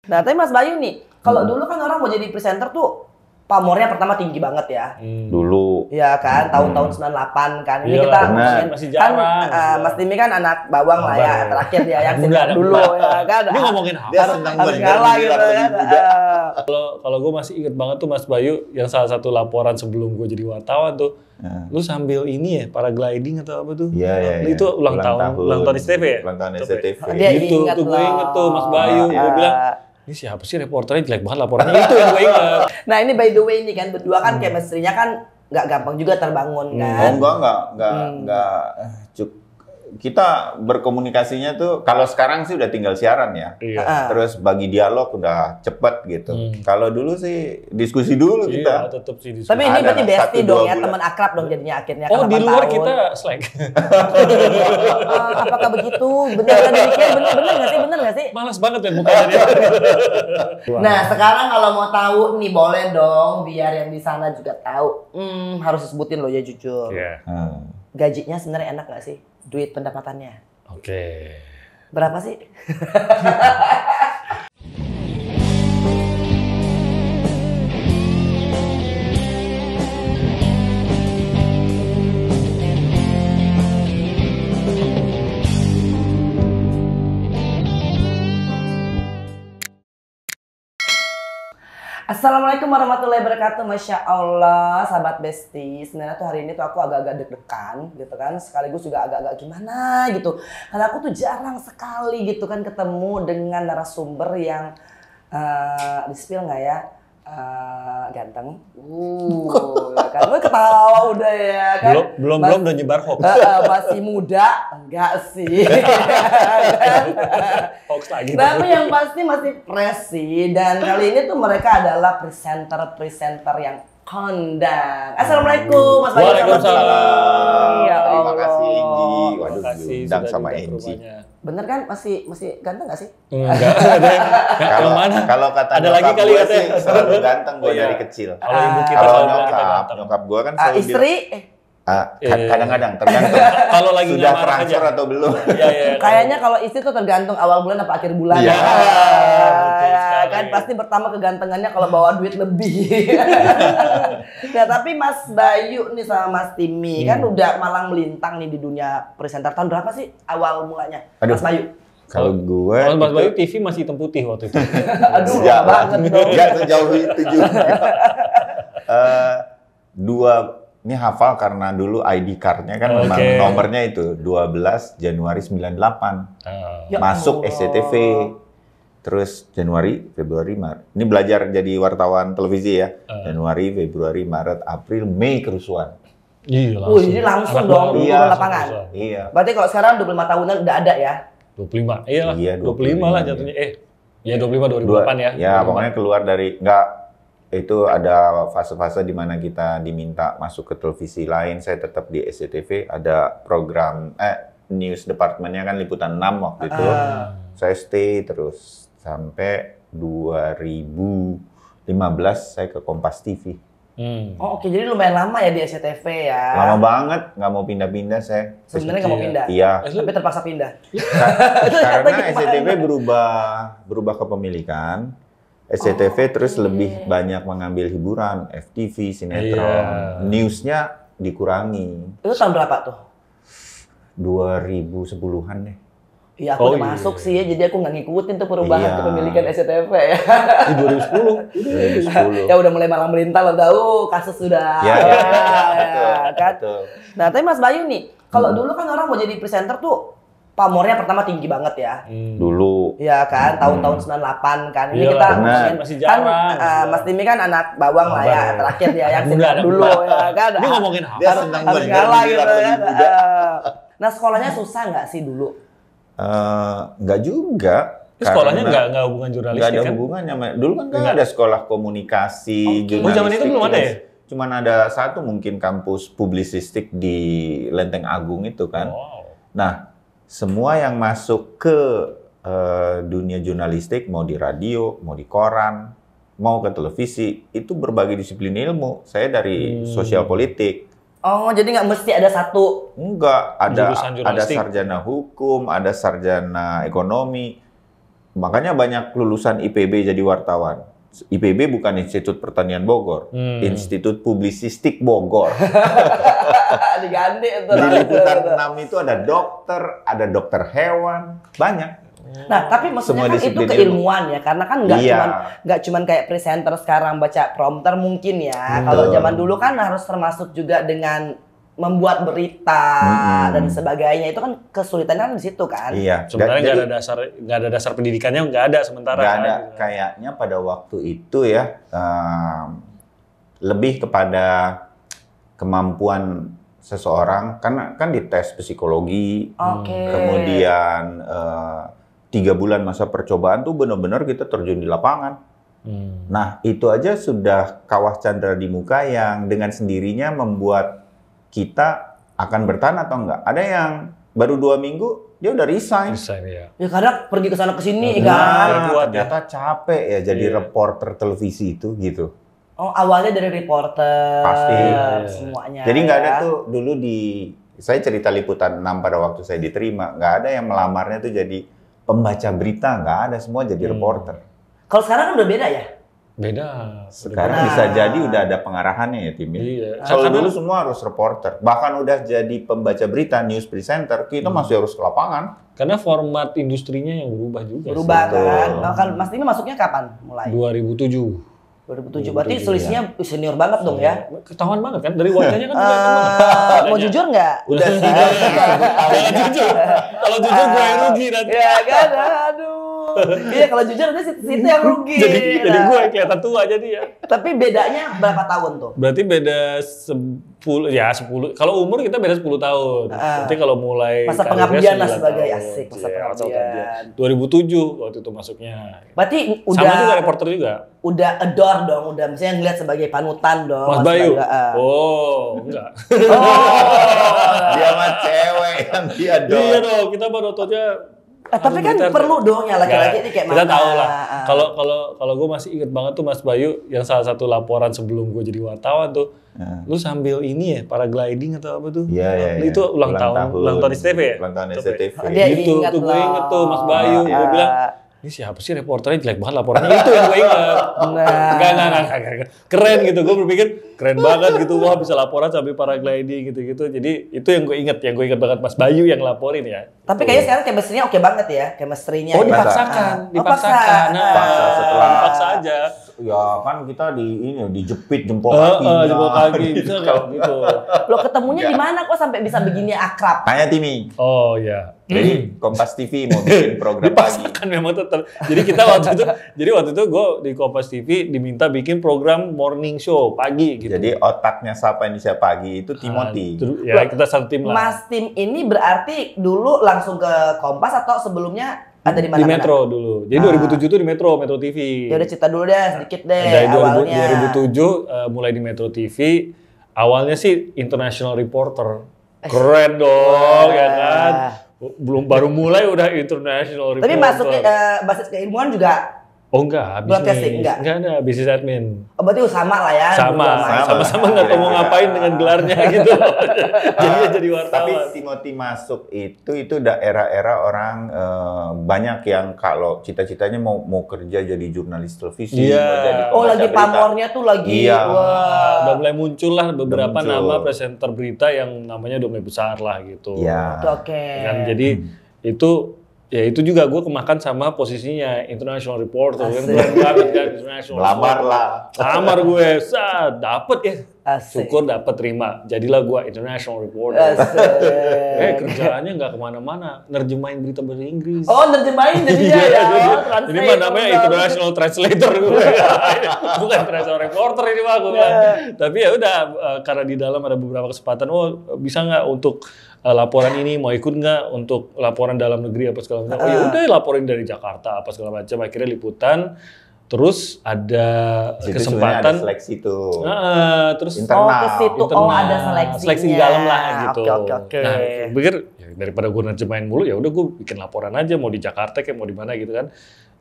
Nah, tapi Mas Bayu nih, kalau dulu kan orang mau jadi presenter tuh pamornya pertama tinggi banget ya. Dulu. Iya kan, tahun-tahun 98 kan. Ini Iya, kita benar. ngomongin Masih kan jarang. Mas Timi kan anak bawang lah ya, Bawang. terakhir dia yang Muda, singkat dulu ya kan. Ini ngomongin apa? Dia senang harus banget ngalah jadi gitu lebih kan. muda. Kalau gue masih inget banget tuh Mas Bayu yang salah satu laporan sebelum gue jadi wartawan tuh, lu sambil ini ya paragliding atau apa tuh? Iya. Itu ulang tahun SCTV ya? Ulang tahun SCTV. Dia Gitu, ingat tuh gue loh. inget tuh Mas Bayu, gue bilang, ini siapa sih reporternya jelek banget laporannya, itu yang gue inget. Nah, ini by the way nih kan berdua kan chemistry-nya kan nggak gampang juga terbangun kan. Oh enggak. Kita berkomunikasinya tuh kalau sekarang sih udah tinggal siaran ya. Iya. Terus bagi dialog udah cepet gitu. Kalau dulu sih diskusi dulu Iya, kita. tetap sih di Tapi ini Ada berarti lah, bestie 1-2 dong ya, bulan. teman akrab dong jadinya akhirnya. Oh, kan di 8 luar tahun. kita slack. Apakah begitu? Bener kan demikian? Bener nggak sih? Malas banget ya mukanya dia. Nah, sekarang kalau mau tahu nih boleh dong biar yang di sana juga tahu. Harus disebutin loh ya jujur. Iya. Gajinya sebenarnya enak nggak sih? Duit pendapatannya. Oke. Berapa sih? Assalamualaikum warahmatullahi wabarakatuh. Masya Allah, sahabat Besti. Sebenarnya tuh hari ini tuh aku agak-agak deg-degan gitu kan. Sekaligus juga agak-agak gimana gitu. Karena aku tuh jarang sekali gitu kan ketemu dengan narasumber yang di-spill nggak ya? Ganteng. Ya kan. Lu ketawa udah ya kan. Belum udah nyebar hoax. Masih muda? Enggak sih. Hoax lagi. Tapi yang pasti masih fresh sih. Dan kali ini tuh mereka adalah presenter yang kondang. Assalamualaikum Mas Bayu. Waalaikumsalam. Ya Terima Allah. kasih Enji. Terima Waduh, kasih diundang sudah sama diundang ke Enji. rumahnya. Bener kan? Masih ganteng gak sih? Enggak, ada yang mana? Kalau kata Ada lagi nyokap kali gue katanya. sih selalu ganteng gue Oh, iya. dari kecil. Kalau ibu kita Kalau selalu bilang kita ganteng. nyokap gue kan selalu Istri? kadang-kadang tergantung Kalau lagi sudah nggak marah transfer aja. atau belum. Iya. Kayaknya kalau istri tuh tergantung awal bulan apa akhir bulan. Iya. Betul Ya, sekali. kan pasti pertama kegantengannya kalau bawa duit lebih. Nah, tapi Mas Bayu nih sama Mas Timi kan udah malang melintang nih di dunia presenter. Tahun berapa sih awal mulanya? Aduh. Mas Bayu. Kalau gue Kalau Mas itu- Bayu TV masih hitam putih waktu itu. Aduh, Enggak lama banget dong. Enggak sejauh itu juga. Ini hafal karena dulu ID card-nya kan memang Oke. nomornya itu 12 Januari 98. Ya Masuk Allah. SCTV. Terus Januari, Februari, Maret. Ini belajar jadi wartawan televisi ya. Januari, Februari, Maret, April, Mei kerusuhan. Iya Wih, jadi langsung Anak dong baru. turun Iya. lapangan. Iya. Berarti kalau sekarang 25 tahunan udah ada ya? 25. Iya lah. Iya, 25 lah 25, jatuhnya. Ya 25 2008 ya. Ya, pokoknya keluar dari itu ada fase-fase di mana kita diminta masuk ke televisi lain. Saya tetap di SCTV, ada program news departmentnya kan liputan 6 waktu itu. Saya stay terus sampai 2015 saya ke Kompas TV. Oh, oke, jadi lumayan lama ya di SCTV ya. Lama banget, nggak mau pindah-pindah saya. Sebenarnya nggak mau pindah. Iya. Tapi terpaksa pindah. Karena SCTV berubah kepemilikan. SCTV terus lebih banyak mengambil hiburan, FTV, sinetron, newsnya dikurangi. Itu tahun berapa tuh? 2010-an deh. Iya, aku udah masuk sih ya, jadi aku nggak ngikutin tuh perubahan Iya. kepemilikan SCTV ya. Di 2010. 2010. Ya udah mulai malang melintang lah, tahu kasus sudah. Ya, Kan? betul. Nah, tapi Mas Bayu nih, kalau dulu kan orang mau jadi presenter tuh pamornya pertama tinggi banget ya. Dulu. Iya kan, tahun-tahun 98 kan. Ini Iya, kita benar. ngomongin Masih kan jarang. Mas Timi kan anak bawang lah ya, Bawang. terakhir dia yang Muda, singkat anak dulu muda. ya kan. Ini ngomongin apa? Dia Harus senang harus banget ngalah jadi gitu lebih kan. muda. Nah, sekolahnya susah nggak sih dulu? Nggak juga. Sekolahnya Karena nggak hubungan nggak jurnalistik ada kan? hubungannya. Dulu kan Nggak. ada sekolah komunikasi, Oh, zaman itu belum ada ya? Cuman ada satu mungkin kampus publisistik di Lenteng Agung itu kan. Wow. Nah, semua yang masuk ke dunia jurnalistik, mau di radio, mau di koran, mau ke televisi, itu berbagai disiplin ilmu. Saya dari sosial politik. Oh, jadi nggak mesti ada satu. Enggak, ada Jurusan jurnalistik. sarjana hukum, ada sarjana ekonomi. Makanya banyak lulusan IPB jadi wartawan. IPB bukan Institut Pertanian Bogor, Institut Publisistik Bogor. Diganti itu. Di liputan 6 itu ada dokter hewan, banyak. Nah, tapi maksudnya Semua kan itu disiplin keilmuan ya, karena kan nggak Iya. cuman kayak presenter sekarang baca prompter mungkin ya. Kalau zaman dulu kan harus termasuk juga dengan membuat berita dan sebagainya, itu kan kesulitannya kan di situ kan. Iya. Sebenarnya nggak ada dasar pendidikannya, nggak ada sementara. Nggak ada. Kan? Kayaknya pada waktu itu ya lebih kepada kemampuan seseorang, karena kan dites psikologi, kemudian 3 bulan masa percobaan tuh benar-benar kita terjun di lapangan. Nah itu aja sudah kawah candra di muka yang dengan sendirinya membuat kita akan bertahan atau enggak. Ada yang baru 2 minggu dia udah resign. Ya. Ya kadang pergi ke sana ke sini Nah, kan. ternyata capek ya jadi reporter televisi itu gitu. Oh, awalnya dari reporter. Pasti. Semuanya. Jadi nggak ada tuh dulu saya cerita liputan 6 pada waktu saya diterima, nggak ada yang melamarnya tuh jadi pembaca berita, nggak ada, semua jadi reporter. Kalau sekarang kan udah beda ya? Beda. Sekarang bisa jadi udah ada pengarahannya ya tim ya. Iya. Kalau dulu semua harus reporter, bahkan udah jadi pembaca berita, news presenter, kita masih harus ke lapangan. Karena format industrinya yang berubah juga. Berubah Betul. kan? Nah, kan Mas Timi masuknya kapan mulai? 2007. 2007. Berarti selisihnya senior banget dong ya? Ketahuan banget kan dari wajahnya kan juga ketahuan. Mau jujur nggak? Udah senior. jujur. Kalau jujur gue yang rugi nanti. Ya kan? Aduh. Iya kalau jujur nanti situ yang rugi. Jadi gue yang kelihatan tua jadi ya. Tapi bedanya berapa tahun tuh? Berarti beda 10. Kalau umur kita beda 10 tahun. Berarti kalau mulai masa karirnya pengabdian lah 9 sebagai tahun. asik, masa Iya, pengabdian. 2007 waktu itu masuknya. Berarti Sama juga reporter juga. udah adore dong, udah misalnya ngeliat sebagai panutan dong. Mas Bayu. Sebagai, Oh, enggak. Dia mah cewek yang dia Iya dong, kita baru nontonnya. tapi kan perlu dong ya laki-laki ini kayak kita mana? tahu lah. Kalau gue masih inget banget tuh Mas Bayu yang salah satu laporan sebelum gue jadi wartawan tuh, lu sambil ini ya paragliding atau apa tuh? Iya. Itu ulang tahun SCTV ya? Ulang tahun SCTV. Dia Itu ingat tuh gue loh. inget tuh Mas Bayu, gue bilang ini siapa sih reporternya jelek banget laporannya, itu yang gue inget. Enggak. Keren gitu, gue berpikir keren banget gitu, wah bisa laporan sambil paragliding gitu-gitu. Jadi itu yang gue inget banget Mas Bayu yang laporin ya. Tapi kayaknya sekarang chemistry-nya oke banget ya, chemistry-nya. Oh ya. dipaksakan. Paksa. Paksa setelah Paksa aja. Ya kan kita dijepit jempol kaki. Jempol kaki bisa nggak gitu. Lo ketemunya di mana kok sampai bisa begini akrab? Tanya Timi. Oh ya. Jadi Kompas TV mau bikin program pagi. Dipaksakan memang tetap. Jadi kita waktu itu gue di Kompas TV diminta bikin program morning show pagi gitu. Jadi otaknya Sapa Indonesia Pagi itu Timothy. Ya kita satu tim lah. Mas Tim ini berarti dulu langsung ke Kompas atau sebelumnya ada di mana? Di Metro dulu. Jadi 2007 tuh di Metro TV. Ya udah cerita dulu deh sedikit deh Dari awalnya. 2007 mulai di Metro TV. Awalnya sih international reporter. Keren dong ya kan. Baru mulai udah international reporter. Tapi masuknya basis keilmuan juga. Oh enggak, Broadcasting, bisnis. enggak? Enggak ada, bisnis admin. Oh, berarti sama lah ya. Sama-sama nggak tahu mau ngapain dengan gelarnya gitu. Jadi wartawan. Tapi Timothy masuk itu udah era-era orang banyak yang kalau cita-citanya mau kerja jadi jurnalis televisi, Iya. mau jadi Oh pembaca lagi berita. pamornya tuh lagi. Iya. Wah. Udah mulai muncul lah beberapa muncul. nama presenter berita yang namanya udah mulai besar lah gitu. Iya. Oke. Kan jadi itu juga gue kemakan sama posisinya international reporter kan keren banget kan international Melamar reporter. lah. Lamar gue dapet ya. Asik. Syukur dapet terima. Jadilah gue international reporter. Asik. Kerjaannya nggak kemana-mana, nerjemahin berita bahasa Inggris. Oh nerjemahin jadinya ya. Jadi mah namanya international translator gue. Bukan international reporter ini mah gue bilang. Tapi ya udah karena di dalam ada beberapa kesempatan. Oh bisa nggak untuk laporan ini mau ikut nggak untuk laporan dalam negeri apa segala macam. Oh ya udah laporin dari Jakarta apa segala macam. Akhirnya liputan. Terus ada Situ sebenarnya kesempatan. ada seleksi tuh. Terus Internal. Oh ke situ. Oh ada seleksinya. seleksi di dalam lah gitu. Oke. Nah, gue pikir ya, daripada gue nerjemahin mulu ya udah gue bikin laporan aja mau di Jakarta kayak mau di mana gitu kan.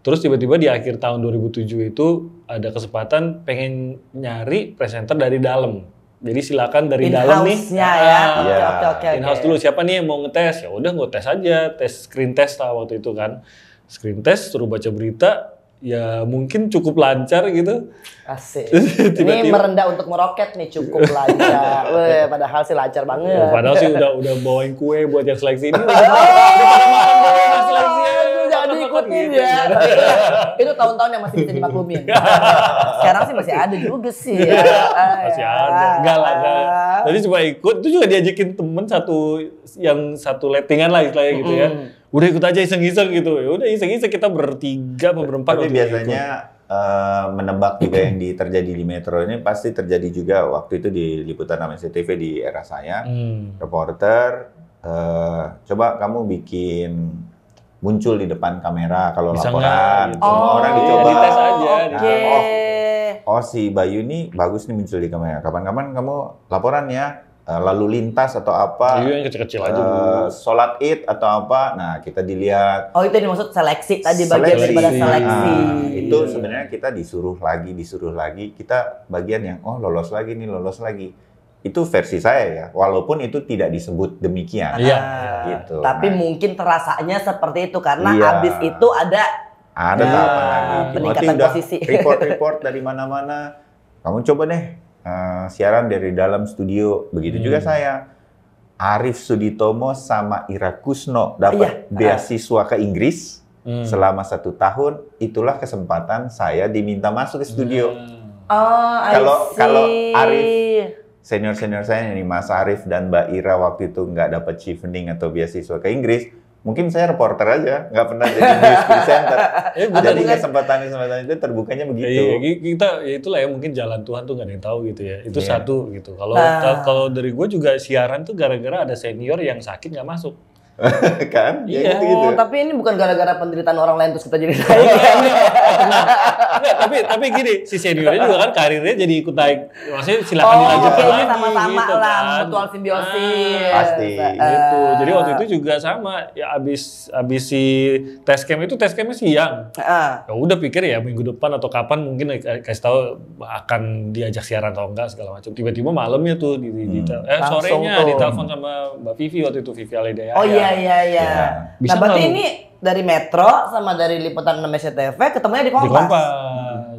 Terus tiba-tiba di akhir tahun 2007 itu ada kesempatan pengen nyari presenter dari dalam. Jadi silakan dari dalam nih. In-house-nya ya. Iya. Oke. In-house dulu siapa nih yang mau ngetes? Ya udah gue tes aja, tes screen test lah waktu itu kan. screen test, suruh baca berita, ya mungkin cukup lancar gitu. Asik. Ini merendah untuk meroket nih, cukup lancar. Weh, padahal sih lancar banget. Padahal sih udah bawain kue buat yang seleksi ini. Udah pada makan kue yang seleksi. Jangan diikutin ya. Itu tahun-tahun yang masih bisa dimaklumin. Sekarang sih masih ada juga sih. Masih ada. Enggak lah. Tadi cuma ikut, itu juga diajakin temen satu lettingan lah istilahnya gitu ya. Udah ikut aja iseng-iseng gitu. Ya udah iseng-iseng kita bertiga atau berempat. Tapi biasanya menebak juga yang terjadi di Metro ini pasti terjadi juga waktu itu di liputan SCTV di era saya. Reporter, coba kamu bikin muncul di depan kamera kalau bisa laporan. Gitu. Semua orang dicoba. Dites aja. Oh si Bayu ini bagus nih muncul di kamera. Kapan-kapan kamu laporan ya. Lalu lintas atau apa? Iya yang kecil-kecil aja. Sholat Id atau apa? Nah kita dilihat. Oh itu dimaksud seleksi tadi, bagian daripada seleksi. Nah, itu sebenarnya kita disuruh lagi. Kita bagian yang lolos lagi. Itu versi saya ya, walaupun itu tidak disebut demikian. Iya. Gitu. Tapi mungkin terasanya seperti itu karena Iya. habis itu ada tahapan lagi. peningkatan udah posisi. report dari mana-mana. Kamu coba deh siaran dari dalam studio. Begitu juga saya. Arif Suditomo sama Ira Kusno dapat beasiswa ke Inggris selama 1 tahun. Itulah kesempatan saya diminta masuk ke studio. Kalau Arif senior saya nih Mas Arif dan Mbak Ira waktu itu nggak dapat chevening atau beasiswa ke Inggris, mungkin saya reporter aja, nggak pernah jadi news presenter. Jadi kesempatan itu terbukanya begitu. Iya, kita ya itulah ya mungkin jalan Tuhan tuh nggak ada yang tahu gitu ya. Itu satu gitu. Kalau dari gue juga siaran tuh gara-gara ada senior yang sakit nggak masuk. Kan? Iya. Ya gitu. Tapi ini bukan gara-gara penderitaan orang lain terus kita jadi naik. Enggak, tapi gini, si seniornya juga kan karirnya jadi ikut naik. Maksudnya silakan dilanjutkan ini lagi. sama-sama gitu lah, kan. mutual simbiosis. Pasti. Gitu. Jadi waktu itu juga sama. Ya abis si test campnya siang. Ya udah pikir ya minggu depan atau kapan mungkin kasih tahu akan diajak siaran atau enggak segala macam. Tiba-tiba malamnya tuh sorenya ditelepon sama Mbak Vivi waktu itu, Vivi Alidaya. Oh iya. Bisa Nah berarti nggak lu? ini dari Metro sama dari liputan 6 SCTV ketemunya di Kompas. Di Kompas.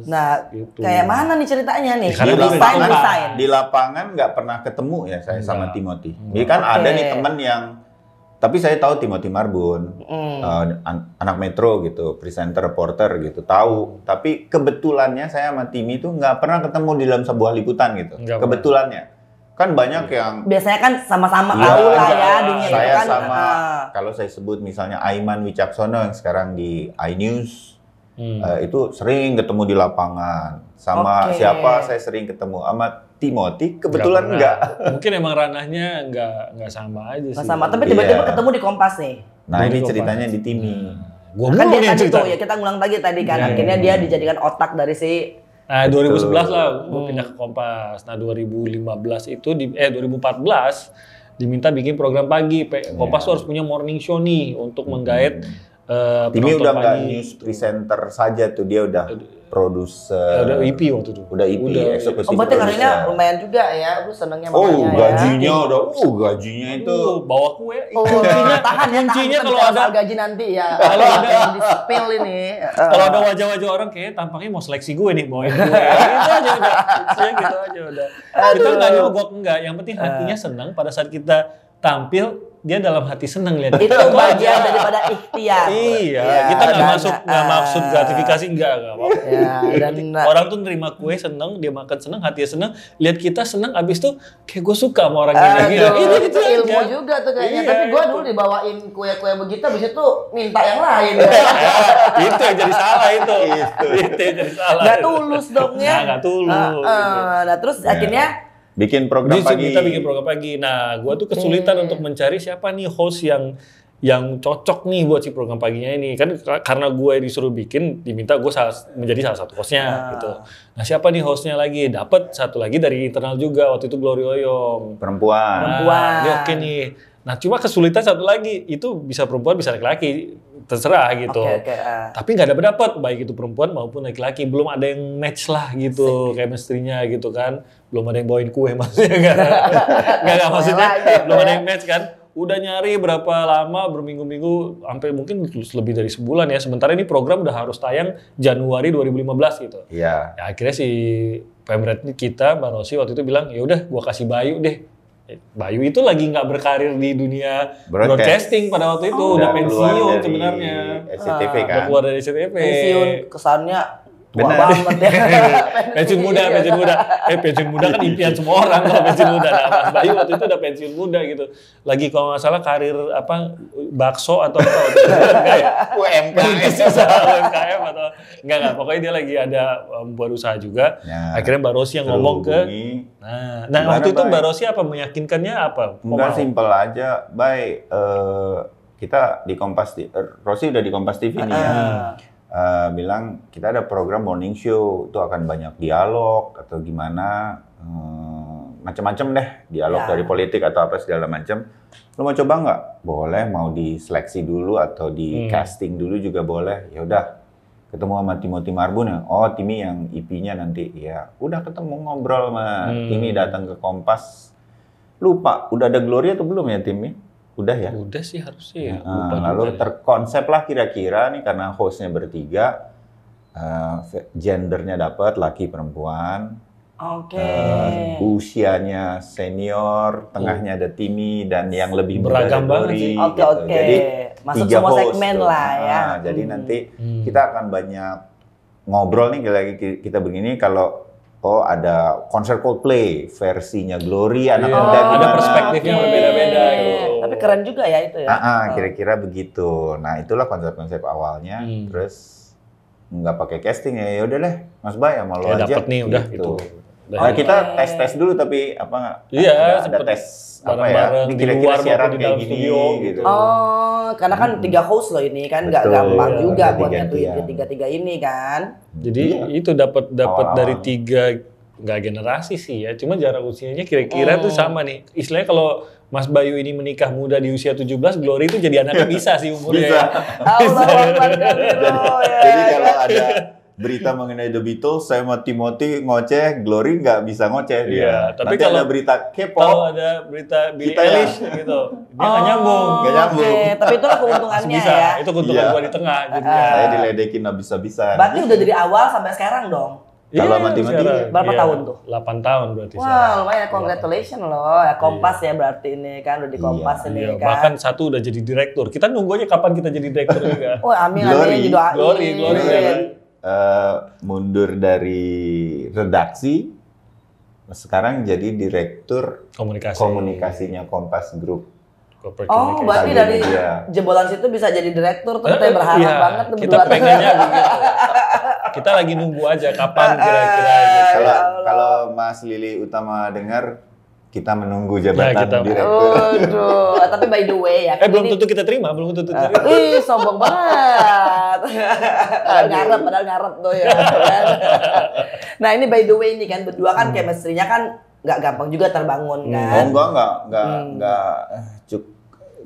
Nah, Gitu. kayak mana nih ceritanya nih? Karena Desain. di lapangan nggak pernah ketemu ya saya sama Timothy. Jadi kan ada nih teman yang, tapi saya tahu Timothy Marbun, anak Metro gitu, presenter, reporter gitu, tahu. Tapi kebetulannya saya sama Timmy itu nggak pernah ketemu di dalam sebuah liputan gitu. Nggak kebetulannya. Kan banyak yang biasanya kan sama-sama tahu lah ya dunia itu saya kan. sama kalau saya sebut misalnya Aiman Wicaksono yang sekarang di iNews itu sering ketemu di lapangan. Sama siapa saya sering ketemu sama Timothy kebetulan enggak. Mungkin emang ranahnya enggak sama aja sih. Sama, tapi tiba-tiba ketemu di Kompas nih. Nah ini ceritanya di Timmy. Gua Kan dia yang tadi cerita. tuh ya kita ngulang lagi tadi kan akhirnya dia dijadikan otak dari si. Nah 2011 lah gue pindah ke Kompas. Nah 2015 itu 2014 diminta bikin program pagi. Kompas tuh harus punya morning show nih untuk menggait Timmy udah nggak pagi. news presenter saja tuh, dia udah produser. Udah IP waktu itu. Udah IP, eksekutif Berarti karirnya produser. lumayan juga ya. Lu senengnya Oh makanya gajinya ya. gajinya itu. Bawa kue. Kuncinya kalau ada gaji nanti ya. Kalau ada di spill ini. Kalau ada wajah-wajah orang kayak tampaknya mau seleksi gue nih, bawain gue. Gitu aja udah. Gitu aja udah. Kita nggak nyogok enggak. Yang penting hatinya senang pada saat kita tampil, dia dalam hati senang lihat. Itu bagian daripada ikhtiar. Iya, kita nggak maksud gratifikasi enggak apa-apa. Ya, dan Orang tuh nerima kue seneng, dia makan seneng, hatinya seneng, lihat kita seneng, abis tuh kayak gue suka sama orang ini. itu ilmu juga tuh kayaknya. Tapi gue dulu dibawain kue-kue begitu, abis itu minta yang lain. Itu yang jadi salah itu. Itu yang jadi salah. Nggak tulus dong ya. Nggak tulus. Nah terus akhirnya bikin program pagi. Kita bikin program pagi. Nah, gue tuh kesulitan untuk mencari siapa nih host yang cocok nih buat si program paginya ini. Kan karena gue disuruh bikin, diminta gue menjadi salah satu hostnya gitu. Nah, siapa nih hostnya lagi? Dapat satu lagi dari internal juga, waktu itu Glory Oyong. Perempuan. Ini oke nih. Nah, cuma kesulitan satu lagi, itu bisa perempuan bisa laki-laki, terserah gitu. Tapi nggak dapat, baik itu perempuan maupun laki-laki. Belum ada yang match lah gitu, chemistry-nya gitu kan. Belum ada yang bawain kue maksudnya nggak maksudnya belum ada yang match kan. udah nyari berapa lama, berminggu-minggu, sampai mungkin lebih dari sebulan ya. Sementara ini program udah harus tayang Januari 2015 gitu. Iya. Ya, akhirnya si pemret kita, Mbak Rosi waktu itu bilang, ya udah gua kasih Bayu deh. Bayu itu lagi nggak berkarir di dunia broadcasting pada waktu itu, udah pensiun sebenarnya. SCTV kan. Udah keluar dari SCTV. Pensiun kesannya tua Benar. banget ya. pensiun muda. Pensiun muda kan impian semua orang kalau pensiun muda. Nah, Mas Bayu waktu itu udah pensiun muda gitu. Lagi kalau nggak salah karir apa bakso atau apa? Enggak ya? UMKM atau enggak. Pokoknya dia lagi ada buat usaha juga. Ya, akhirnya Mbak Rosi yang ngomong ke. Nah waktu itu Mbak Rosi apa meyakinkannya apa? Enggak, simpel aja. Baik, kita di Kompas Rosi udah di Kompas TV nih ya. Bilang kita ada program morning show, itu akan banyak dialog atau gimana, macam-macam deh, dialog dari politik atau apa segala macam. Lo mau coba nggak? Boleh, mau diseleksi dulu atau di casting dulu juga boleh. Ya udah, ketemu sama Timothy Marbun ya. Oh, Timi yang IP-nya nanti. Ya, udah ketemu ngobrol sama Timi, datang ke Kompas. Lupa, udah ada Glory atau belum ya Timi? Udah ya? Udah sih harusnya ya. Lalu terkonsep lah kira-kira nih karena hostnya bertiga, gendernya dapat laki perempuan, usianya senior, tengahnya ada Timi dan yang lebih muda beragam ada banget Glory. sih. Oke. Jadi Masuk 3 semua host segmen tuh. lah ya. Jadi nanti kita akan banyak ngobrol nih lagi kita begini kalau ada konser Coldplay versinya Glory anak muda ada gimana. perspektifnya berbeda-beda gitu. Tapi keren juga ya itu ya. Kira-kira begitu. Nah, itulah konsep-konsep awalnya. Terus nggak pakai casting ya udah deh, Mas Bay sama lo aja. Dapet nih udah gitu. Nah, kita tes dulu tapi apa? Iya, ada tes apa ya? bareng-bareng Ini di kira-kira luar siaran maupun di kayak dalam gini studio gitu. Karena kan 3 host loh ini kan, nggak Betul, gampang juga ada buat gantian. nyatuin tiga ini kan. Jadi itu dapat Awal-awal. dari 3 nggak generasi sih ya, cuma jarak usianya kira-kira tuh sama nih. Istilahnya kalau Mas Bayu ini menikah muda di usia 17, Glory itu jadi anaknya bisa sih umurnya. Bisa. Jadi Ya. kalau ada berita mengenai The Beatles, saya sama Timothy ngoceh, Glory nggak bisa ngoceh dia. Iya, tapi Nanti kalau ada berita Kalau K-pop, ada berita Billie Kita ya. Eilish gitu, dia nggak nyambung. Nggak nyambung. Oke, tapi itulah keuntungannya Bisa, ya. itu keuntungan Iya. gua di tengah. Jadi saya diledekin habis-habisan. Berarti udah dari awal sampai sekarang dong. Kalau sama Timothy, berapa tahun tuh? 8 tahun berarti. Wah, lumayan. Congratulations loh. Ya, Kompas ya berarti ini kan udah di Kompas ini Iya, kan. bahkan satu udah jadi direktur. Kita nunggu aja kapan kita jadi direktur juga. Oh, amin Glory. amin didoain. Glory ya kan? Mundur dari redaksi, sekarang jadi direktur komunikasinya Kompas Group. Corporate Oh, communication. berarti Media. dari jebolan situ bisa jadi direktur tuh kita berharap Iya, banget tuh kita berdua. pengennya begitu. Kita lagi nunggu aja kapan kira-kira gitu. Kalau Mas Lili Utama dengar, kita menunggu jabatan Ya, kita- direktur. Aduh, tapi by the way ya. Belum ini- tentu kita terima, belum tentu terima. Ih, sombong banget. Padahal ngarep tuh ya. Nah, ini by the way ini kan berdua kan chemistry-nya kan nggak gampang juga terbangun Oh, kan. enggak.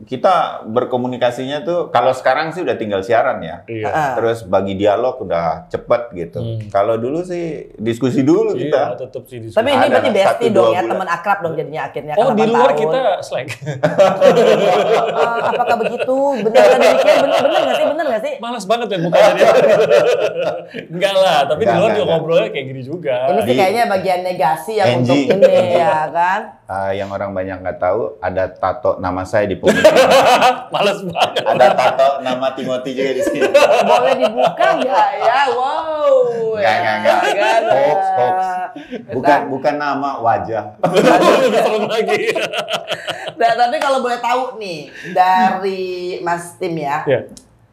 Kita berkomunikasinya tuh kalau sekarang sih udah tinggal siaran ya. Iya. Terus bagi dialog udah cepet gitu. Kalau dulu sih diskusi dulu Iya, kita. tetap sih diskusi. Tapi ini Ada berarti lah, bestie 1-2 dong ya, bulan. teman akrab dong jadinya akhirnya. Oh, kan di 8 luar tahun. kita slack. Apakah begitu? Benar demikian? Benar nggak sih? Benar nggak sih? Malas banget ya mukanya dia. Enggak lah, tapi di luar Enggak, juga enggak. ngobrolnya kayak gini juga. Ini sih Di- kayaknya bagian negasi yang NG. untuk ini ya kan. Yang orang banyak nggak tahu ada tato nama saya di pungut. Malas banget. Ada tato nama Timothy juga di sini. Boleh dibuka nggak ya? Wow. Enggak. Kan? Hoax. Bukan nama, wajah. Serem lagi. Nah, tapi kalau boleh tahu nih dari Mas Tim ya, Ya.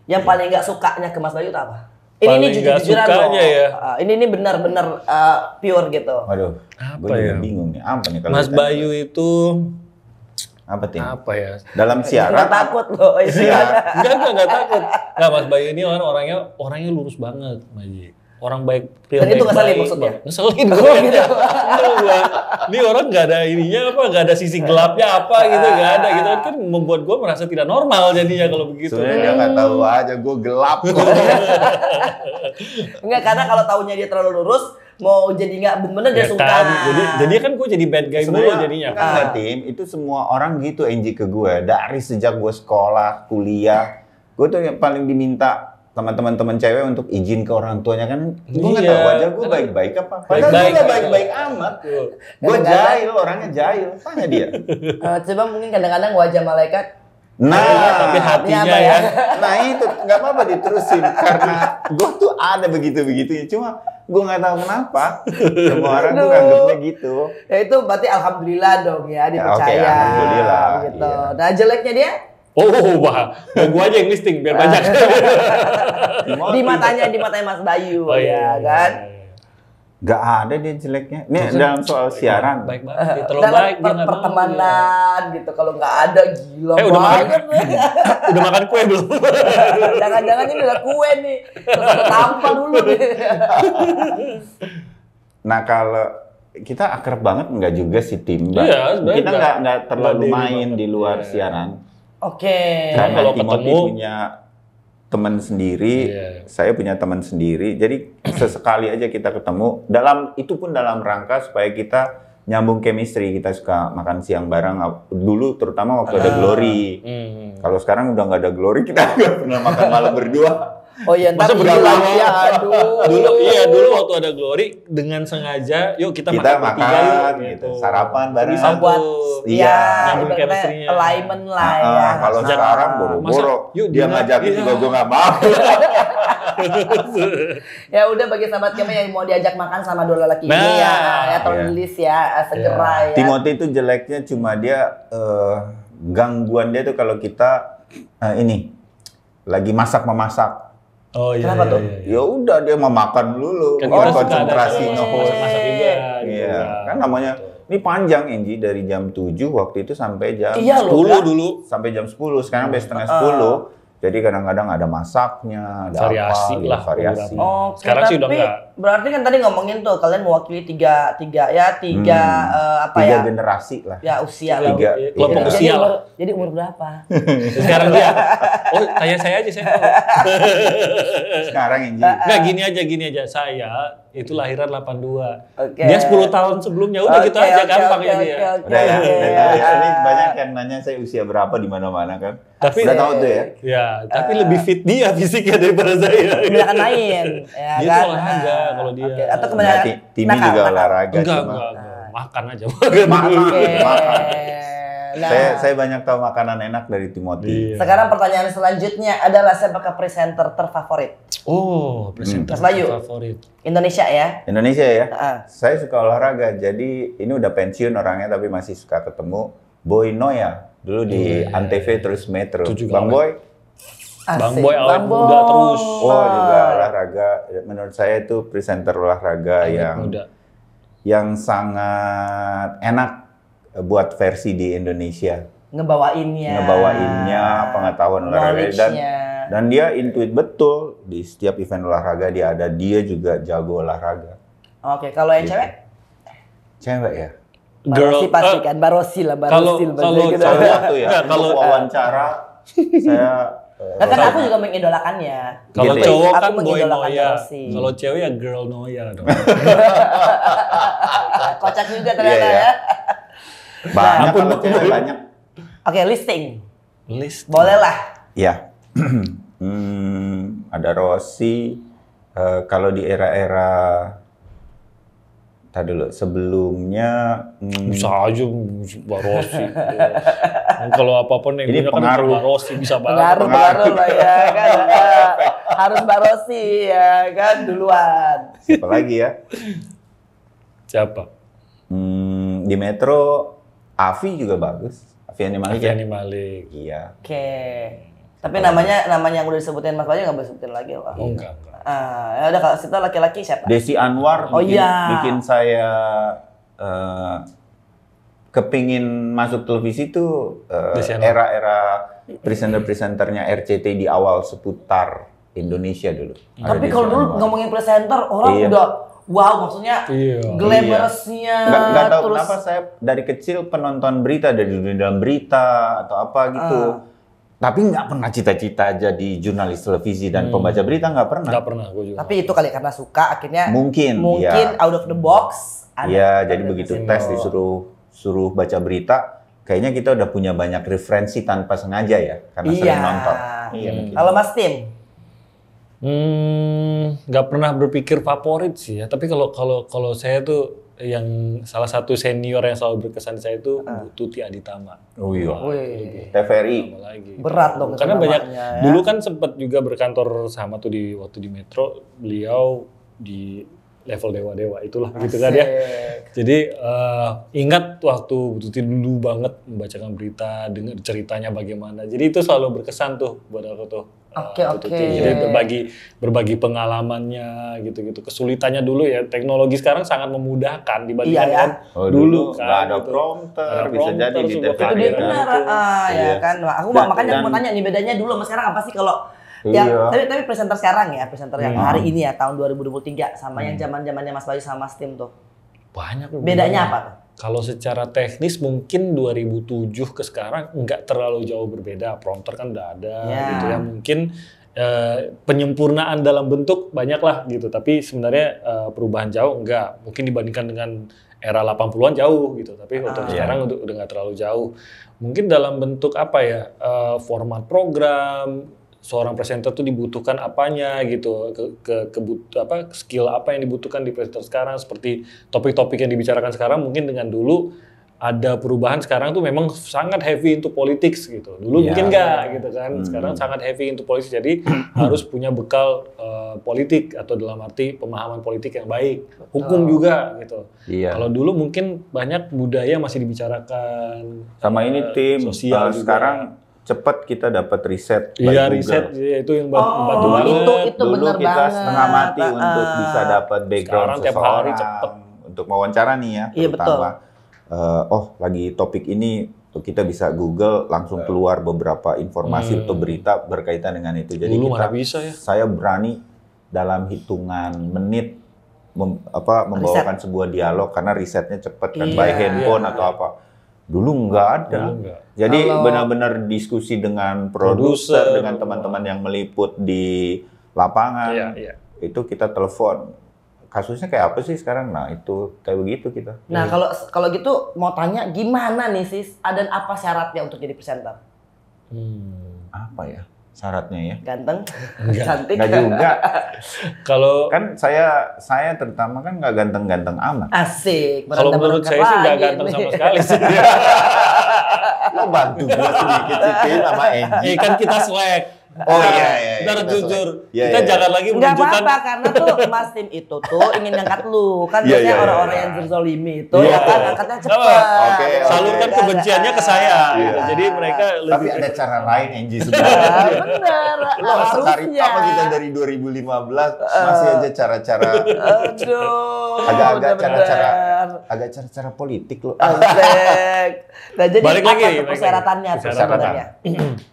yang paling nggak sukanya ke Mas Bayu itu apa? Paling Ini nggak jujur-jujuran loh. sukanya ya? Ini benar-benar pure gitu. Waduh, Apa gue juga ya? bingung nih. Apa nih kalau Mas ditanya? Bayu itu Apa Tim? apa ya? Dalam siaran? Nggak takut loh. Enggak takut. Enggak, Mas Bayu ini orangnya lurus banget, Maji. Orang baik, real Dan itu ngeselin baik-baik. maksudnya? Ngeselin gue. Ini orang nggak ada ininya apa, nggak ada sisi gelapnya apa gitu, nggak ada gitu. Kan membuat gue merasa tidak normal jadinya kalau begitu. Sebenarnya dia nggak tahu aja, gue gelap. Enggak, karena kalau taunya dia terlalu lurus, mau jadi nggak bener dia Ya suka. kan, jadi kan gue jadi bad guy mulu jadinya. Enggak, Tim, itu semua orang gitu Angie ke gue. Dari sejak gue sekolah, kuliah, gue tuh yang paling diminta teman-teman cewek untuk izin ke orang tuanya kan. Gue nggak Iya. tahu wajah gue baik-baik apa. Padahal gue Baik-baik. nggak baik-baik amat. Gue jahil, orangnya jahil. Tanya dia. Coba mungkin kadang-kadang wajah malaikat. Tapi Nah, hatinya apa ya. nah itu nggak apa-apa diterusin karena gue tuh ada begitu-begitunya. Cuma gue nggak tahu kenapa semua orang tuh Aduh. nganggapnya gitu. Ya itu berarti alhamdulillah dong ya dipercaya. oke, alhamdulillah, Gitu. iya. Nah jeleknya dia Oh, wah. Mau gue aja yang listing biar banyak. di matanya Mas Bayu Oh iya, ya kan. Gak ada dia jeleknya. Ini dalam soal siaran. Baik banget. Dia terlalu Dalam baik dia nggak mau. pertemanan gitu kalau nggak ada gila Udah makan? banget. Udah makan kue belum? Jangan-jangan ini udah kue nih. Terus ada tampar dulu nih. Nah kalau kita akrab banget nggak juga sih tim, Mbak. Iya, sebenarnya Kita nggak terlalu nggak main daily di luar banget. siaran. Oke. Karena kalau Timothy ketemu- punya teman sendiri, Iya. saya punya teman sendiri. Jadi sesekali aja kita ketemu. Itu pun dalam rangka supaya kita nyambung chemistry. Kita suka makan siang bareng. Dulu terutama waktu ada Glory. Kalau sekarang udah nggak ada Glory, kita nggak pernah makan malam berdua. Oh iya, ntar Masa berdua berdua? lagi ya, aduh. Dulu waktu ada Glory dengan sengaja, yuk kita Kita makan bertiga makan, yuk, gitu. Sarapan bareng. Bisa Buat tuh. Iya. ya, Nyambung ibaratnya chemistry-nya. alignment lah ya. Kalau Sejak- sekarang Masa, boro-boro, yuk dia dinner, ngajakin iya. juga gue nggak mau. Ya udah bagi sahabat kami yang mau diajak makan sama dua lelaki Nah, ini ya, atau iya. rilis ya, segera ya. Timothy itu jeleknya cuma dia gangguan dia tuh kalau kita ini lagi memasak. Oh iya. Kenapa iya, tuh? iya, iya. Ya udah dia mau makan dulu, Kan bukan kita suka konsentrasi ada nge-host. masak-masak juga. gitu Iya, kan. kan namanya ini panjang Enji dari jam 7 waktu itu sampai jam Iya loh, 10 Kak. dulu. sampai jam 10. Sekarang sampai setengah 10. Jadi kadang-kadang ada masaknya, ada Variasi apa, gitu, lah, variasi. beberapa. Oke, Sekarang sih udah tapi enggak. berarti kan tadi ngomongin tuh kalian mewakili tiga Tiga generasi lah. ya usia lah. Tiga. Kelompok Iya. usia lah. Jadi umur berapa? Sekarang dia, oh tanya saya aja, saya tahu. Sekarang Enji. Nggak, gini aja. Saya itu lahiran 82. Oke. Dia 10 tahun sebelumnya, udah gitu aja gampang ya dia. Udah ya, oke. udah tahu ya. Ini banyak yang nanya saya usia berapa di mana-mana kan. Tapi- udah tahu tuh ya. Ya, tapi lebih fit dia fisiknya daripada saya. Kebanyakan main, ya Dia kan? tuh olahraga kalau dia. Oke. Atau Nah, kebanyakan Timi juga olahraga Enggak. cuma. Makan aja. Makan. Oke. Makan. Nah, Saya banyak tahu makanan enak dari Timothy. Iya. sekarang pertanyaan selanjutnya adalah siapakah presenter terfavorit Oh, presenter Mas Bayu. favorit. Indonesia ya? Indonesia ya. Heeh. Saya suka olahraga. Jadi ini udah pensiun orangnya tapi masih suka ketemu Boy Noya. Dulu di Iya. Antv terus Metro. Itu juga Bang Boy. Bang Asik. Boy awet Bang muda Boy. terus. Oh juga olahraga. Menurut saya itu presenter olahraga Awet yang muda. sangat enak buat versi di Indonesia. Ngebawainnya. Ngebawainnya, pengetahuan olahraga Knowledge-nya. dan dia intuit betul di setiap event olahraga dia ada, dia juga jago olahraga. Oke, kalau yang Gitu. cewek? Cewek ya. Barosi pasti kan, Barosi lah, Barosi. kalau gitu. Salah satu ya. Nggak, Untuk kalau- wawancara saya Nah, kan aku juga mengidolakannya. Kalau Gitu ya? cowok Aku kan Boy mengidolakan Noya. Rossi. Kalau cewek ya Girl Noya dong. Kocak juga ternyata Iya, iya. ya. banyak Ampun, kalau cewek Boy. banyak. Oke, listing. List. Boleh lah. Ya. Ada Rossi. Kalau di era-era tadi dulu sebelumnya Bisa aja Mbak Rossi. Kalau apapun yang Ini punya kan pengaruh. Mbak Rossi bisa banget. Pengaruh lah ya kan. Harus Barosi ya kan duluan. siapa lagi ya? Siapa? Di Metro Avi juga bagus. Aviani Malik ya? Aviani Malik. Iya. Oke. Tapi namanya yang udah disebutin Mas Bayu nggak boleh sebutin lagi loh. Oh enggak. Ya udah kalau situ laki-laki siapa? Desi Anwar Oh, iya. bikin saya kepingin masuk televisi tuh Desi Anwar. era-era presenter-presenternya RCTI di awal seputar Indonesia dulu. Ada Tapi Desi kalau dulu Anwar. ngomongin presenter orang Iya. udah wow, maksudnya Iya. glamorousnya Nggak tahu terus kenapa saya dari kecil penonton berita dari dunia dalam berita atau apa gitu. Tapi nggak pernah cita-cita jadi jurnalis televisi dan pembaca berita, nggak pernah. Nggak pernah, gue juga. Tapi itu kali karena suka akhirnya Mungkin ya. out of the box. Iya, jadi begitu tes suruh baca berita, kayaknya kita udah punya banyak referensi tanpa sengaja ya, karena sering nonton. Iya, mungkin. Kalau Mas Tim? Nggak pernah berpikir favorit sih ya. Tapi kalau saya tuh yang salah satu senior yang selalu berkesan di saya itu Bu Tuti Aditama. Oh iya. Wih, TVRI. Lagi. berat dong. Karena banyak namanya, ya. dulu kan sempat juga berkantor sama tuh waktu di Metro, beliau di level dewa-dewa itulah gitu kan ya. Jadi ingat waktu Bu Tuti dulu banget membacakan berita, dengar ceritanya bagaimana. Jadi itu selalu berkesan tuh buat aku tuh. Oke. Jadi berbagi pengalamannya gitu-gitu. Kesulitannya dulu ya, teknologi sekarang sangat memudahkan dibandingkan kan dulu kan. nggak ada gitu. prompter, bisa jadi di sebuah TVRI. Itu dia kan. benar, ya kan. Aku makanya mau tanya nih bedanya dulu sama sekarang apa sih kalau yang tapi presenter sekarang ya, presenter yang hari ini ya tahun 2023 sama yang zaman-zamannya Mas Bayu sama Mas Tim tuh. Banyak. Bedanya apa tuh? Kalau secara teknis mungkin 2007 ke sekarang nggak terlalu jauh berbeda. Prompter kan udah ada gitu ya. Mungkin penyempurnaan dalam bentuk banyak lah gitu. Tapi sebenarnya perubahan jauh enggak. Mungkin dibandingkan dengan era 80-an jauh gitu. Tapi untuk sekarang udah nggak terlalu jauh. Mungkin dalam bentuk apa ya, format program, seorang presenter tuh dibutuhkan apanya gitu, skill apa yang dibutuhkan di presenter sekarang, seperti topik-topik yang dibicarakan sekarang mungkin dengan dulu ada perubahan. Sekarang tuh memang sangat heavy into politics gitu, dulu mungkin enggak gitu kan, sekarang sangat heavy into politics, jadi harus punya bekal politik atau dalam arti pemahaman politik yang baik, hukum juga gitu. Kalau dulu mungkin banyak budaya masih dibicarakan, sama ini tim sosial sekarang cepat kita dapat riset by Iya, Google. riset itu yang membantu banget. Itu dulu bener kita banget. setengah mati untuk bisa dapat background Sekarang tiap seseorang hari cepet. untuk wawancara nih ya, Iya, terutama lagi topik ini kita bisa Google langsung keluar beberapa informasi atau berita berkaitan dengan itu. Jadi Dulu kita mana bisa ya. saya berani dalam hitungan menit membawakan sebuah dialog karena risetnya cepat kan, by handphone atau apa. Dulu nggak ada. Jadi benar-benar diskusi dengan produser, dengan teman-teman yang meliput di lapangan. Itu kita telepon. Kasusnya kayak apa sih sekarang? Nah, itu kayak begitu kita. Nah, kalau gitu mau tanya gimana nih sis? Ada apa syaratnya untuk jadi presenter? Apa ya syaratnya ya? Ganteng, cantik. Nggak juga. Kalau Kan saya terutama kan nggak ganteng-ganteng amat. Asik. kalau menurut saya sih nggak ganteng sama sekali sih. Lo bantu gua sedikit sih sama Angie. Kan kita swag. Oh iya. Ntar jujur, Iya, kita iya. jangan lagi Enggak menunjukkan. apa-apa karena tuh Mas Tim itu tuh ingin ngangkat lu. Kan Iya, biasanya iya, orang-orang iya. yang berzolimi itu ya kan angkatnya cepet. Oke. Salurkan kebenciannya ke saya. Gitu. Jadi mereka Tapi lebih. ada cara lain Angie sebenarnya. Bener. Lo sekali apa kita dari 2015 masih aja cara-cara Aduh. agak-agak bener-bener. cara-cara politik lo. Asik. Nah, jadi Balik apa lagi, tuh balik persyaratannya tuh Persyaratan. sebenarnya?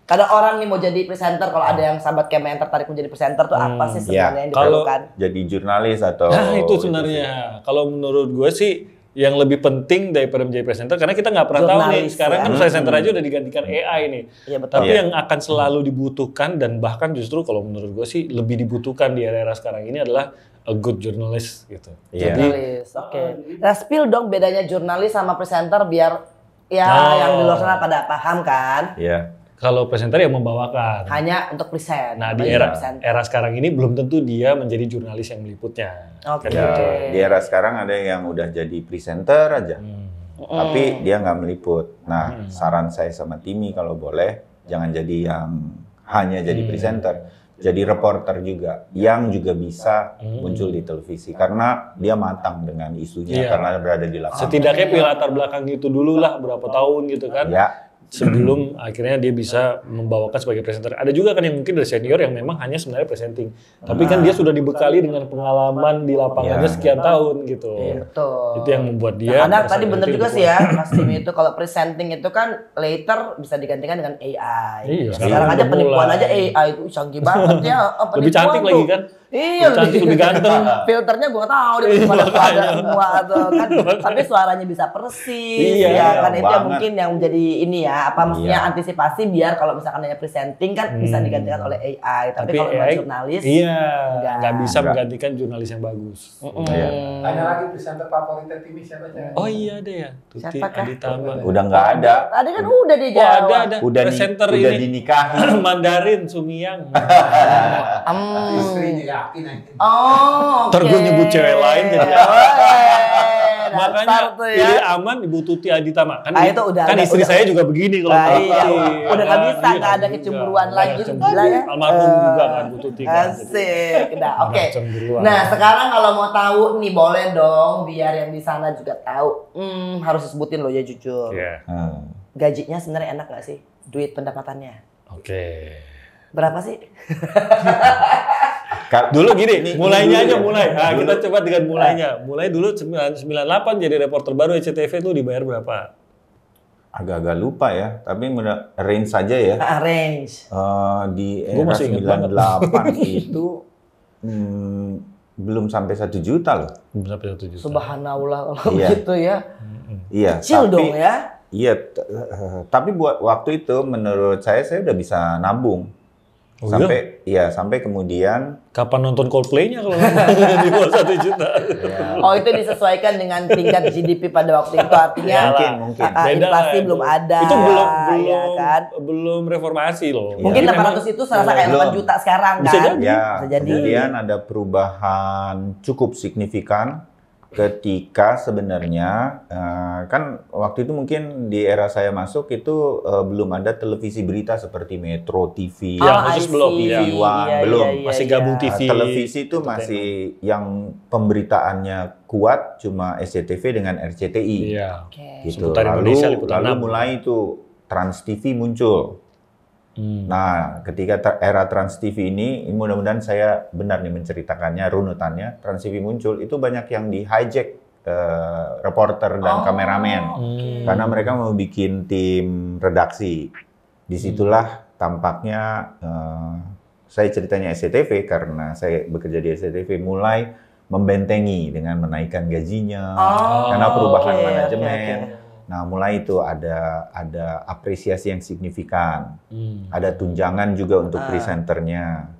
Kalau orang nih mau jadi presenter, kalau ada yang sahabat Kema yang tertarik menjadi presenter tuh apa sih sebenarnya yang Kalau- diperlukan? Jadi jurnalis atau Nah itu sebenarnya. Kalau menurut gue sih yang lebih penting daripada menjadi presenter, karena kita nggak pernah tahu nih. Jurnalis, Sekarang ya. kan presenter aja udah digantikan AI nih. Iya betul. Tapi yang akan selalu dibutuhkan dan bahkan justru kalau menurut gue sih lebih dibutuhkan di era-era sekarang ini adalah a good journalist gitu. Iya. Jurnalis, oke. Nah, spill dong bedanya jurnalis sama presenter biar ya yang di luar sana pada paham kan? Iya. Kalau presenter yang membawakan. Hanya untuk present. Nah di apalagi presenter. era sekarang ini belum tentu dia menjadi jurnalis yang meliputnya. Oke. Ya, di era sekarang ada yang udah jadi presenter aja, tapi dia nggak meliput. Nah, saran saya sama Timi kalau boleh, jangan jadi yang hanya jadi presenter, jadi reporter juga, yang juga bisa muncul di televisi karena dia matang dengan isunya karena berada di lapangan. Setidaknya punya latar belakang itu dulu lah berapa tahun gitu kan. Ya. Sebelum akhirnya dia bisa membawakan sebagai presenter. Ada juga kan yang mungkin dari senior yang memang hanya sebenarnya presenting. Tapi kan dia sudah dibekali dengan pengalaman di lapangannya sekian tahun gitu. Betul. Itu yang membuat dia. Nah, merasa tadi bener nanti juga untuk- sih ya, Mas Tim itu kalau presenting itu kan later bisa digantikan dengan AI. Iya, Sekarang sekarang aja udah penipuan mulai. aja AI itu canggih banget ya. Lebih cantik lagi kan? Iya, cantik, lebih ganteng. Filternya gue tahu dia pada semua atau kan, tapi suaranya bisa persis, Iya, ya kan itu yang banget. mungkin yang menjadi ini ya, apa maksudnya Iya. antisipasi biar kalau misalkan hanya presenting kan bisa digantikan oleh AI, tapi kalau AI, jurnalis, iya, enggak. nggak bisa Enggak. menggantikan jurnalis yang bagus. Iya. Tanya lagi presenter favoritnya TV siapa aja? Oh iya ada ya, Tuti Siapakah? Aditama. Udah nggak ada. Tadi kan udah Oh dijawab. ada Udah presenter udah ini dinikahi. Mandarin Sumiyang. Istrinya yakin aja. Oh, Ntar gue nyebut cewek lain jadi makanya tuh pilih ya. aman Ibu Tuti Aditama kan, Ah, itu udah kan ada, istri udah. saya juga begini kalau Ah, Mbak iya. Tuti. Udah nggak Iya, bisa, nggak ada juga. kecemburuan Nggak lagi, ada kecemburuan. gila ya. Almarhum juga kan Bu Tuti kan. Asik. Nah, oke. Kecemburuan. Nah, sekarang kalau mau tahu nih boleh dong biar yang di sana juga tahu. Harus disebutin loh ya jujur. Iya. Gajinya sebenarnya enak nggak sih? Duit pendapatannya. Oke. Berapa sih? Dulu gini, mulainya aja mulai. Nah, Dulu. kita coba dengan mulainya. Mulai dulu 98 jadi reporter baru SCTV tuh dibayar berapa? Agak-agak lupa ya, tapi range saja ya. Range. Di Gua era masih ingat banget. 98 itu belum sampai 1 juta loh. Sampai 1 juta. Subhanallah kalau Iya. gitu ya. Iya, Kecil dong ya. Iya, tapi buat waktu itu menurut saya udah bisa nabung. Oh, iya? Sampai kemudian Kapan nonton Coldplay-nya kalau di bawah 1 juta? Oh, itu disesuaikan dengan tingkat GDP pada waktu itu, artinya mungkin. Beda inflasi lah belum itu. ada. Itu belum ya kan? belum reformasi loh. Mungkin Iya. 800 itu serasa kayak Belum. 8 juta sekarang kan? Bisa jadi. ya, Bisa jadi. kemudian ada perubahan cukup signifikan ketika sebenarnya kan waktu itu mungkin di era saya masuk itu belum ada televisi berita seperti Metro TV, Ya, khusus I belum, see. ya. One, belum. Masih gabung TV. Televisi itu masih yang pemberitaannya kuat cuma SCTV dengan RCTI. Iya. Oke. Gitu. Seputar Indonesia, liputan Lalu 6. mulai itu Trans TV muncul. Nah, ketika era Trans TV ini mudah-mudahan saya benar nih menceritakannya, runutannya. Trans TV muncul, itu banyak yang di hijack reporter dan kameramen. Karena mereka mau bikin tim redaksi. Disitulah tampaknya saya ceritanya SCTV karena saya bekerja di SCTV mulai membentengi dengan menaikkan gajinya karena perubahan oke, manajemen. oke. Nah, mulai itu ada apresiasi yang signifikan. Ada tunjangan juga untuk presenternya.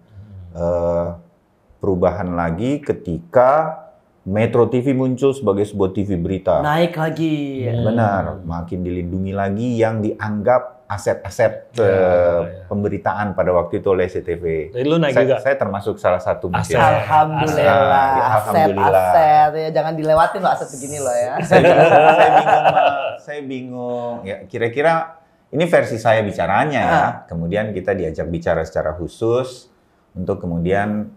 Perubahan lagi ketika Metro TV muncul sebagai sebuah TV berita. Naik lagi. Benar, makin dilindungi lagi yang dianggap aset-aset pemberitaan pada waktu itu oleh SCTV. Jadi lu naik saya, juga? saya termasuk salah satu mungkin. Aset. Alhamdulillah, Alhamdulillah. aset ya, jangan dilewatin loh aset begini loh ya. Saya bingung. Ya, kira-kira ini versi saya bicaranya ya. Kemudian kita diajak bicara secara khusus untuk kemudian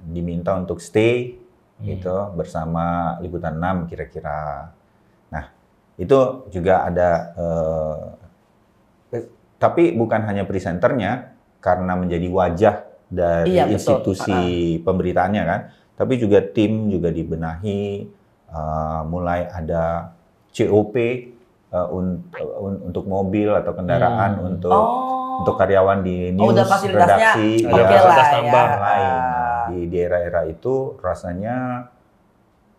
diminta untuk stay gitu bersama Liputan 6 kira-kira. Nah, itu juga ada tapi bukan hanya presenternya karena menjadi wajah dari Iya, betul. institusi pemberitaannya kan, tapi juga tim juga dibenahi, mulai ada COP untuk mobil atau kendaraan untuk karyawan di news, udah fasilitasnya redaksi, Ada oke fasilitas lah ya. tambah lain. Nah, di era-era itu rasanya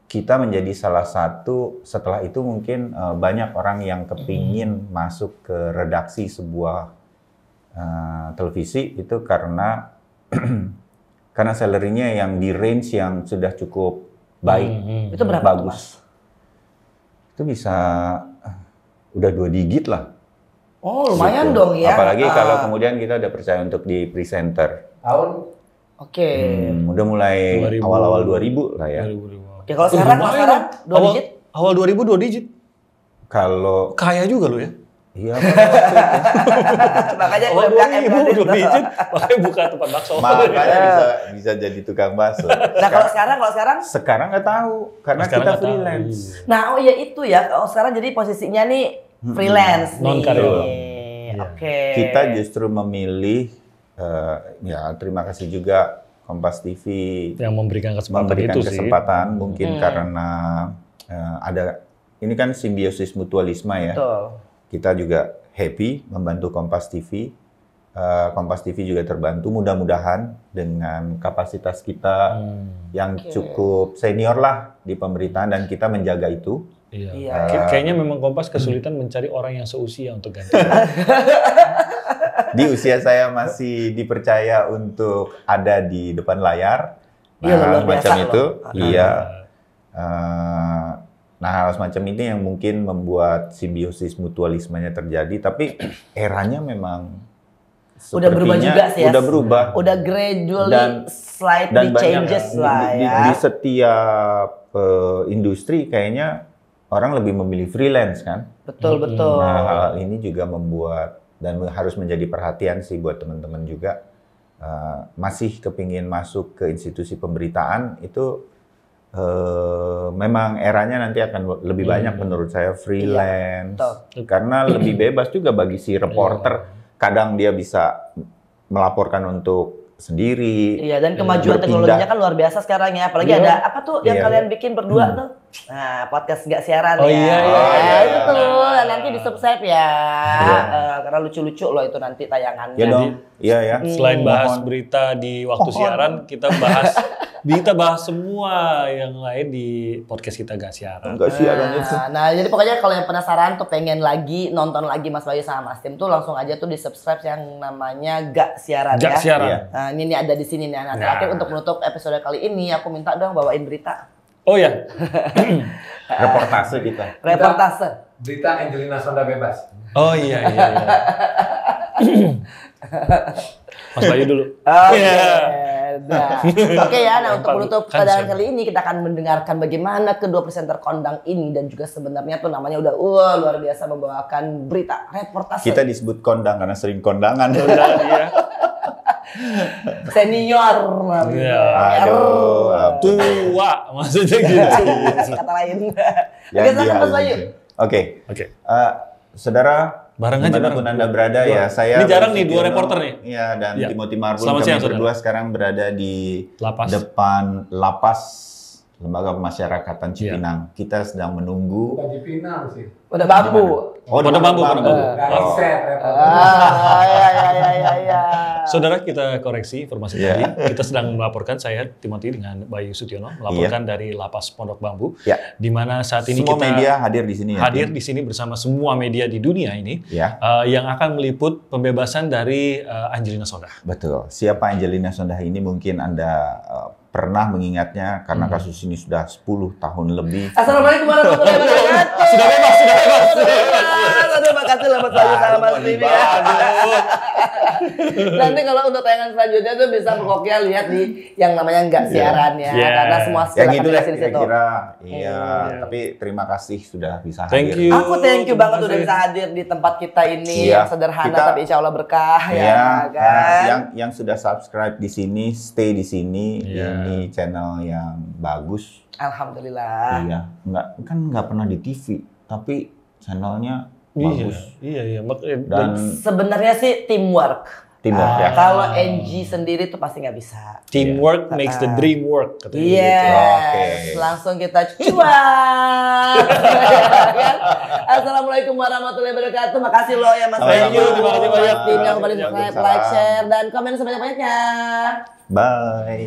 kita menjadi salah satu, setelah itu mungkin banyak orang yang kepingin masuk ke redaksi sebuah televisi itu karena karena salary-nya yang di range yang sudah cukup baik, Itu berapa tuh, bagus. Mas? Itu bisa udah 2 digit lah. Oh, lumayan Gitu. dong ya. Apalagi kalau kemudian kita udah percaya untuk di presenter. Tahun Oke. Udah mulai 2000. awal-awal 2000 lah ya. Oke, kalau sekarang Lumayan. 2 digit? Awal 2000 2 digit. Kalau Kaya juga lo ya. iya Makanya Awal UMKM 2000 2 kan. digit. Makanya buka tempat bakso. makanya bisa jadi tukang bakso. Nah, kalau sekarang Sekarang nggak tahu karena Sekarang kita nggak tahu. freelance. nah oh iya itu ya. Kalau sekarang jadi posisinya nih freelance nih. Non-karyawan. Oke. Kita justru memilih ya terima kasih juga Kompas TV Yang memberikan kesempatan memberikan itu sih. kesempatan mungkin karena ada ini kan simbiosis mutualisme ya. Betul. Kita juga happy membantu Kompas TV Kompas TV juga terbantu mudah-mudahan dengan kapasitas kita yang cukup senior lah di pemerintahan dan kita menjaga itu. Iya. Iya. Kayaknya memang Kompas kesulitan mencari orang yang seusia untuk ganti. Di usia saya masih dipercaya untuk ada di depan layar. Iya, luar biasa macam loh. itu. Iya. Nah, hal semacam ini yang mungkin membuat simbiosis mutualismenya terjadi, tapi eranya memang Udah berubah sepertinya juga sih ya. udah berubah. Udah gradually Dan- slightly banyak changes lah ya. di setiap industri kayaknya orang lebih memilih freelance kan. Betul, betul. Nah, hal ini juga membuat dan harus menjadi perhatian sih buat teman-teman juga. Masih kepingin masuk ke institusi pemberitaan itu memang eranya nanti akan lebih banyak menurut saya freelance. betul. Karena lebih bebas juga bagi si reporter. Kadang dia bisa melaporkan untuk sendiri. Iya, dan kemajuan berpindah. teknologinya kan luar biasa sekarang ya. Apalagi Iya. ada apa tuh yang Iya. kalian bikin berdua tuh? Nah, podcast nggak siaran Oh, ya. iya, iya, Nah, iya, itu iya. tuh nanti di subscribe ya. Iya. Karena lucu-lucu loh itu nanti tayangannya. Ya dong. Iya ya. Selain bahas Mohon. berita di waktu siaran, kita bahas semua yang lain di podcast kita gak siaran. Enggak siaran itu. Nah, jadi pokoknya kalau yang penasaran tuh pengen lagi nonton lagi Mas Bayu sama Mas Tim tuh langsung aja tuh di subscribe yang namanya Gak Siaran Gak ya. siaran. Iya. Nah, ini ada di sini nih. Nah, terakhir untuk menutup episode kali ini aku minta dong bawain berita. Oh ya, Reportase kita. Reportase. Berita Angelina Sonda bebas. oh iya. Mas Bayu dulu. Oke. Iya. Nah. Oke ya, nah untuk menutup Kan perjalanan siapa? kali ini kita akan mendengarkan bagaimana kedua presenter kondang ini dan juga sebenarnya tuh namanya udah luar biasa membawakan berita reportase. Kita disebut kondang karena sering kondangan. Udah dia. Senior. Iya. Aduh. Tua, maksudnya gitu. Kata lain. Yang Oke, silakan Mas dihalus. Bayu. Oke. Oke. Saudara, Bareng aja, dimanapun bareng. Anda berada ya, saya Ini jarang nih, Bayu dua Sutyono, reporter nih. Iya, dan Iya. Timothy Marbun, Selamat kami siang, berdua sekarang berada di Lapas. depan lapas Lembaga Pemasyarakatan Iya. Cipinang. Kita sedang menunggu. Bukan di Pinang sih. Udah bambu. Pada bambu. Dari Oh. set reporter. Ya. Saudara, kita koreksi informasi Iya. tadi. Kita sedang melaporkan, saya Timothy dengan Bayu Sutyono melaporkan dari Lapas Pondok Bambu, Ya. di mana saat ini Semua kita media hadir di sini ya. hadir Tim? di sini bersama semua media di dunia ini Ya, yang akan meliput pembebasan dari Angelina Sonda. betul. Siapa Angelina Sondah ini mungkin Anda pernah mengingatnya karena kasus ini sudah 10 tahun lebih. Assalamualaikum warahmatullahi wabarakatuh. Sudah bebas. Aduh, makasih lah Mas Bayu sama Mas Tim ya. Nanti kalau untuk tayangan selanjutnya tuh bisa pokoknya lihat di yang namanya nggak siaran ya. Yeah. Karena semua Yang silakan itu deh dikasih di situ. kira-kira. Iya, Iya. tapi terima kasih sudah bisa Thank hadir. you. Aku thank you Terima banget udah kasih. bisa hadir di tempat kita ini Iya. yang sederhana Kita- tapi insya Allah berkah Ya, ya kan. yang sudah subscribe di sini, stay di sini. Iya. Ini channel yang bagus. Alhamdulillah. Iya, nggak pernah di TV, tapi channelnya Iya, bagus. iya. Dan Sebenarnya sih teamwork. teamwork ya. Kalau NG sendiri tuh pasti nggak bisa. teamwork makes the dream work. Katanya gitu. Yes, Oke. langsung kita cuan. Kan? Assalamualaikum warahmatullahi wabarakatuh. Makasih loh ya Mas Thank you, Bayu. terima kasih banyak. Tim yang kembali subscribe, Waalaikumsalam. like, share, dan komen sebanyak-banyaknya. Bye.